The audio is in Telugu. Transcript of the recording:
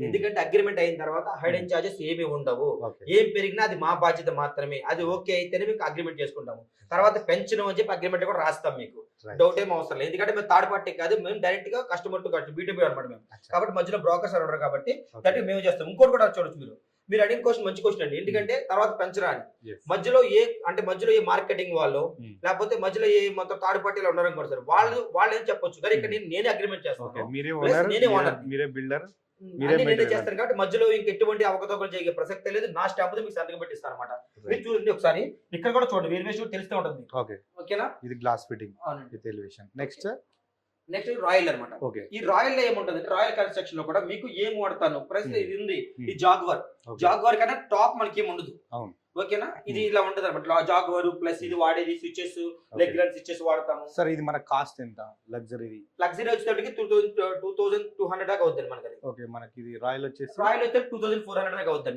ఎందుకంటే అగ్రిమెంట్ అయిన తర్వాత హైడెన్ చార్జెస్ ఏమి ఉండవు. ఏం పెరిగినా అది మా బాధ్యత మాత్రమే. అది ఓకే అయితేనే మీకు అగ్రిమెంట్ చేసుకుంటాము. తర్వాత పెంచడం అని చెప్పి అగ్రిమెంట్ కూడా రాస్తాం మీకు. డౌట్ ఏం అవసరం లేదు. ఎందుకంటే మేము థర్డ్ పార్టీ కాదు, మేము డైరెక్ట్ గా కస్టమర్ టు కస్టమర్ బీటూబీ అనమాట మేము. కాబట్టి మధ్యలో బ్రోకర్స్ ఉండరు కాబట్టి డైరెక్ట్ మేము చేస్తాం. ఇంకోటి కూడా చూడొచ్చు మీరు అడిగిన క్వశ్చన్ మంచి క్వశ్చన్ అండి. ఎందుకంటే తర్వాత పెంచరా అని మధ్యలో ఏ మార్కెటింగ్ వాళ్ళు లేకపోతే మధ్యలో ఏ మొత్తం థర్డ్ పార్టీలో ఉన్నారని కూడా సార్ వాళ్ళు ఏం చెప్పొచ్చు కానీ ఇక్కడ నేనే అగ్రిమెంట్ చేస్తాను, నేనే ఓనర్, నేనే చేస్తాను. కాబట్టి మధ్యలో ఇంక ఎటువంటి అవకతవకలు జరిగే ప్రసక్తే లేదు. నా స్టాంప్ మీకు సంతకం పెట్టిస్తాను అనమాట. మీరు చూడండి ఒకసారి, ఇక్కడ కూడా చూడండి, వేరియేషన్ తెలిస్తే ఉంటుంది. ఓకేనా? ఇది glass fitting with elevation. Next royal అనమాట. ఈ రాయల్ లో ఏముంటుంది అంటే రాయల్ కన్స్ట్రక్షన్ లో కూడా మీకు ఏం వాడతాను ప్రశ్న ఇది ఉంది. ఈ జాగ్వార్ కన్నా టాప్ మనకి ఏమి ఉండదు. ఓకేనా? ఇది ఇలా ఉంటది అనమాట. జాగ్వార్ ప్లస్ ఇది వాడేది స్విచెస్, లెగ్ రన్ స్విచెస్ వాడతాము. సార్ ఇది మన కాస్ట్ ఎంత? లగ్జరీ వచ్చేటప్పటికి 2200 దాకా అవుతుంది మనకి. ఓకే, మనకి ఇది రాయల్ వచ్చేసి 2400 దాకా అవుతుంది.